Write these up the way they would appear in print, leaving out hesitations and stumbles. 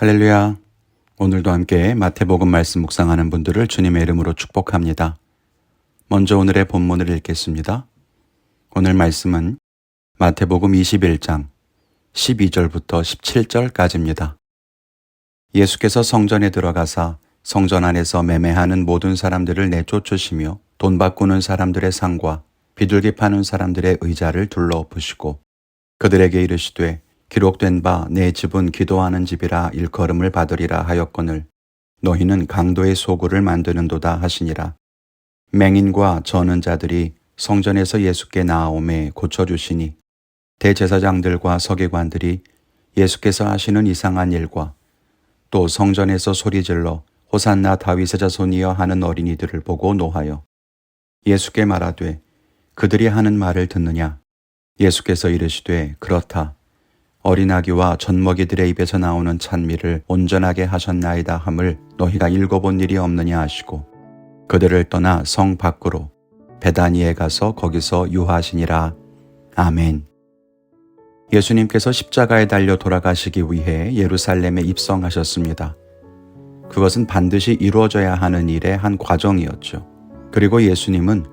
할렐루야. 오늘도 함께 마태복음 말씀 묵상하는 분들을 주님의 이름으로 축복합니다. 먼저 오늘의 본문을 읽겠습니다. 오늘 말씀은 마태복음 21장 12절부터 17절까지입니다. 예수께서 성전에 들어가사 성전 안에서 매매하는 모든 사람들을 내쫓으시며 돈 바꾸는 사람들의 상과 비둘기 파는 사람들의 의자를 둘러엎으시고 그들에게 이르시되 기록된 바 내 집은 기도하는 집이라 일컬음을 받으리라 하였거늘 너희는 강도의 소굴을 만드는도다 하시니라. 맹인과 저는 자들이 성전에서 예수께 나아오매 고쳐주시니 대제사장들과 서기관들이 예수께서 하시는 이상한 일과 또 성전에서 소리질러 호산나 다윗의 자손이여 하는 어린이들을 보고 노하여 예수께 말하되 그들이 하는 말을 듣느냐. 예수께서 이르시되 그렇다. 어린아기와 젖먹이들의 입에서 나오는 찬미를 온전하게 하셨나이다 함을 너희가 읽어본 일이 없느냐 하시고 그들을 떠나 성 밖으로 베다니에 가서 거기서 유하시니라. 아멘. 예수님께서 십자가에 달려 돌아가시기 위해 예루살렘에 입성하셨습니다. 그것은 반드시 이루어져야 하는 일의 한 과정이었죠. 그리고 예수님은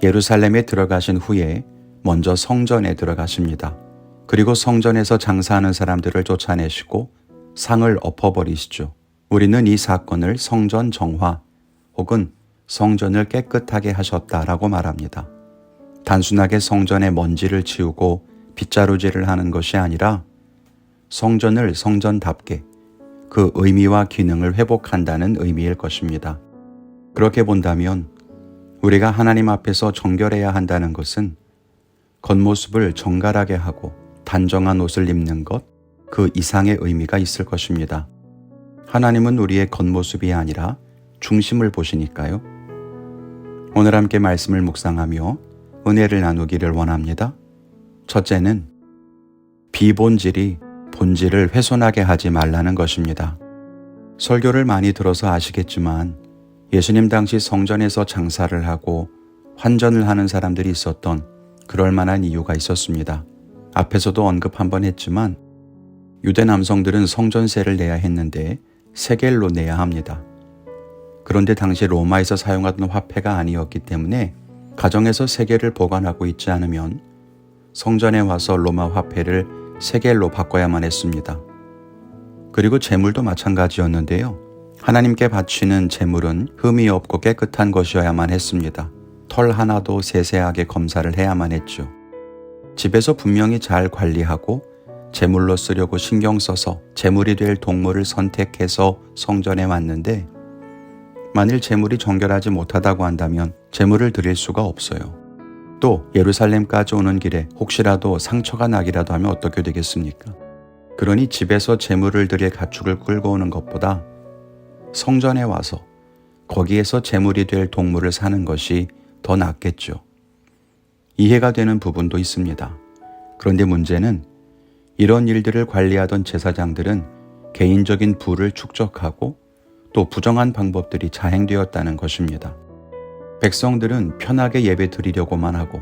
예루살렘에 들어가신 후에 먼저 성전에 들어가십니다. 그리고 성전에서 장사하는 사람들을 쫓아내시고 상을 엎어버리시죠. 우리는 이 사건을 성전 정화 혹은 성전을 깨끗하게 하셨다라고 말합니다. 단순하게 성전의 먼지를 치우고 빗자루질을 하는 것이 아니라 성전을 성전답게 그 의미와 기능을 회복한다는 의미일 것입니다. 그렇게 본다면 우리가 하나님 앞에서 정결해야 한다는 것은 겉모습을 정갈하게 하고 단정한 옷을 입는 것, 그 이상의 의미가 있을 것입니다. 하나님은 우리의 겉모습이 아니라 중심을 보시니까요. 오늘 함께 말씀을 묵상하며 은혜를 나누기를 원합니다. 첫째는 비본질이 본질을 훼손하게 하지 말라는 것입니다. 설교를 많이 들어서 아시겠지만 예수님 당시 성전에서 장사를 하고 환전을 하는 사람들이 있었던 그럴 만한 이유가 있었습니다. 앞에서도 언급 한번 했지만 유대 남성들은 성전세를 내야 했는데 세겔로 내야 합니다. 그런데 당시 로마에서 사용하던 화폐가 아니었기 때문에 가정에서 세겔을 보관하고 있지 않으면 성전에 와서 로마 화폐를 세겔로 바꿔야만 했습니다. 그리고 제물도 마찬가지였는데요. 하나님께 바치는 제물은 흠이 없고 깨끗한 것이어야만 했습니다. 털 하나도 세세하게 검사를 해야만 했죠. 집에서 분명히 잘 관리하고 제물로 쓰려고 신경 써서 제물이 될 동물을 선택해서 성전에 왔는데 만일 제물이 정결하지 못하다고 한다면 제물을 드릴 수가 없어요. 또 예루살렘까지 오는 길에 혹시라도 상처가 나기라도 하면 어떻게 되겠습니까? 그러니 집에서 제물을 드릴 가축을 끌고 오는 것보다 성전에 와서 거기에서 제물이 될 동물을 사는 것이 더 낫겠죠. 이해가 되는 부분도 있습니다. 그런데 문제는 이런 일들을 관리하던 제사장들은 개인적인 부를 축적하고 또 부정한 방법들이 자행되었다는 것입니다. 백성들은 편하게 예배 드리려고만 하고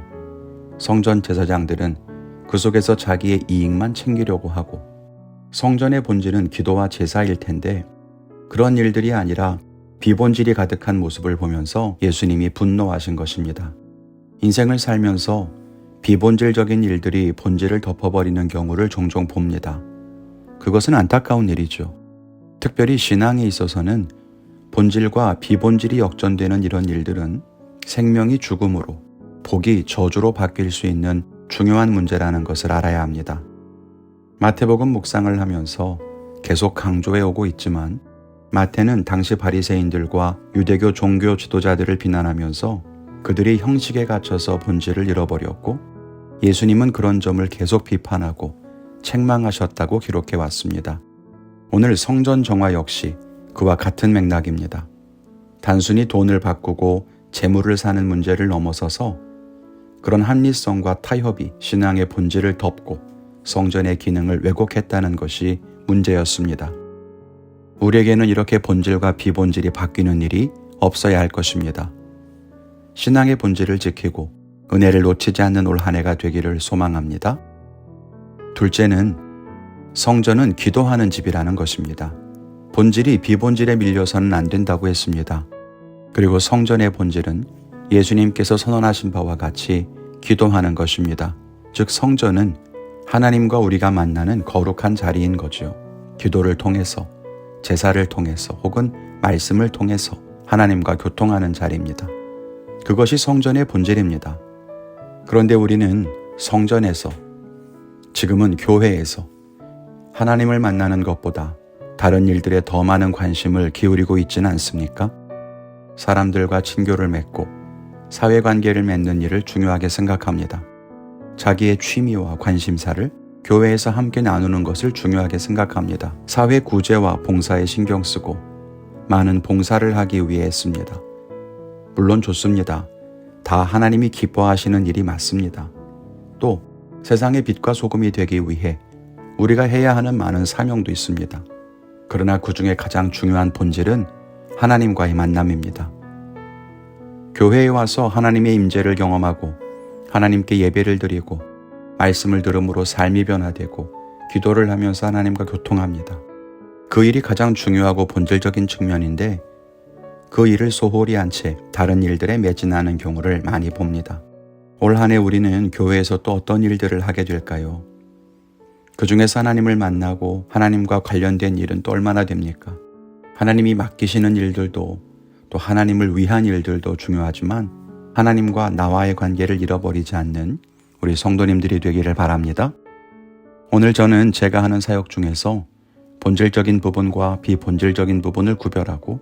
성전 제사장들은 그 속에서 자기의 이익만 챙기려고 하고 성전의 본질은 기도와 제사일 텐데 그런 일들이 아니라 비본질이 가득한 모습을 보면서 예수님이 분노하신 것입니다. 인생을 살면서 비본질적인 일들이 본질을 덮어버리는 경우를 종종 봅니다. 그것은 안타까운 일이죠. 특별히 신앙에 있어서는 본질과 비본질이 역전되는 이런 일들은 생명이 죽음으로, 복이 저주로 바뀔 수 있는 중요한 문제라는 것을 알아야 합니다. 마태복음 묵상을 하면서 계속 강조해 오고 있지만 마태는 당시 바리새인들과 유대교 종교 지도자들을 비난하면서 그들이 형식에 갇혀서 본질을 잃어버렸고 예수님은 그런 점을 계속 비판하고 책망하셨다고 기록해 왔습니다. 오늘 성전 정화 역시 그와 같은 맥락입니다. 단순히 돈을 바꾸고 재물을 사는 문제를 넘어서서 그런 합리성과 타협이 신앙의 본질을 덮고 성전의 기능을 왜곡했다는 것이 문제였습니다. 우리에게는 이렇게 본질과 비본질이 바뀌는 일이 없어야 할 것입니다. 신앙의 본질을 지키고 은혜를 놓치지 않는 올 한 해가 되기를 소망합니다. 둘째는 성전은 기도하는 집이라는 것입니다. 본질이 비본질에 밀려서는 안 된다고 했습니다. 그리고 성전의 본질은 예수님께서 선언하신 바와 같이 기도하는 것입니다. 즉 성전은 하나님과 우리가 만나는 거룩한 자리인 거죠. 기도를 통해서, 제사를 통해서 혹은 말씀을 통해서 하나님과 교통하는 자리입니다. 그것이 성전의 본질입니다. 그런데 우리는 성전에서, 지금은 교회에서 하나님을 만나는 것보다 다른 일들에 더 많은 관심을 기울이고 있지는 않습니까? 사람들과 친교를 맺고 사회관계를 맺는 일을 중요하게 생각합니다. 자기의 취미와 관심사를 교회에서 함께 나누는 것을 중요하게 생각합니다. 사회 구제와 봉사에 신경 쓰고 많은 봉사를 하기 위해 했습니다. 물론 좋습니다. 다 하나님이 기뻐하시는 일이 맞습니다. 또 세상의 빛과 소금이 되기 위해 우리가 해야 하는 많은 사명도 있습니다. 그러나 그 중에 가장 중요한 본질은 하나님과의 만남입니다. 교회에 와서 하나님의 임재를 경험하고 하나님께 예배를 드리고 말씀을 들음으로 삶이 변화되고 기도를 하면서 하나님과 교통합니다. 그 일이 가장 중요하고 본질적인 측면인데 그 일을 소홀히 한 채 다른 일들에 매진하는 경우를 많이 봅니다. 올 한 해 우리는 교회에서 또 어떤 일들을 하게 될까요? 그 중에서 하나님을 만나고 하나님과 관련된 일은 또 얼마나 됩니까? 하나님이 맡기시는 일들도 또 하나님을 위한 일들도 중요하지만 하나님과 나와의 관계를 잃어버리지 않는 우리 성도님들이 되기를 바랍니다. 오늘 저는 제가 하는 사역 중에서 본질적인 부분과 비본질적인 부분을 구별하고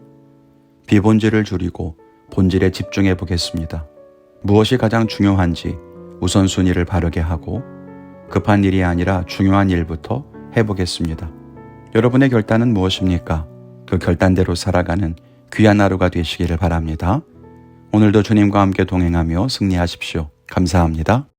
비본질을 줄이고 본질에 집중해 보겠습니다. 무엇이 가장 중요한지 우선순위를 바르게 하고 급한 일이 아니라 중요한 일부터 해보겠습니다. 여러분의 결단은 무엇입니까? 그 결단대로 살아가는 귀한 하루가 되시기를 바랍니다. 오늘도 주님과 함께 동행하며 승리하십시오. 감사합니다.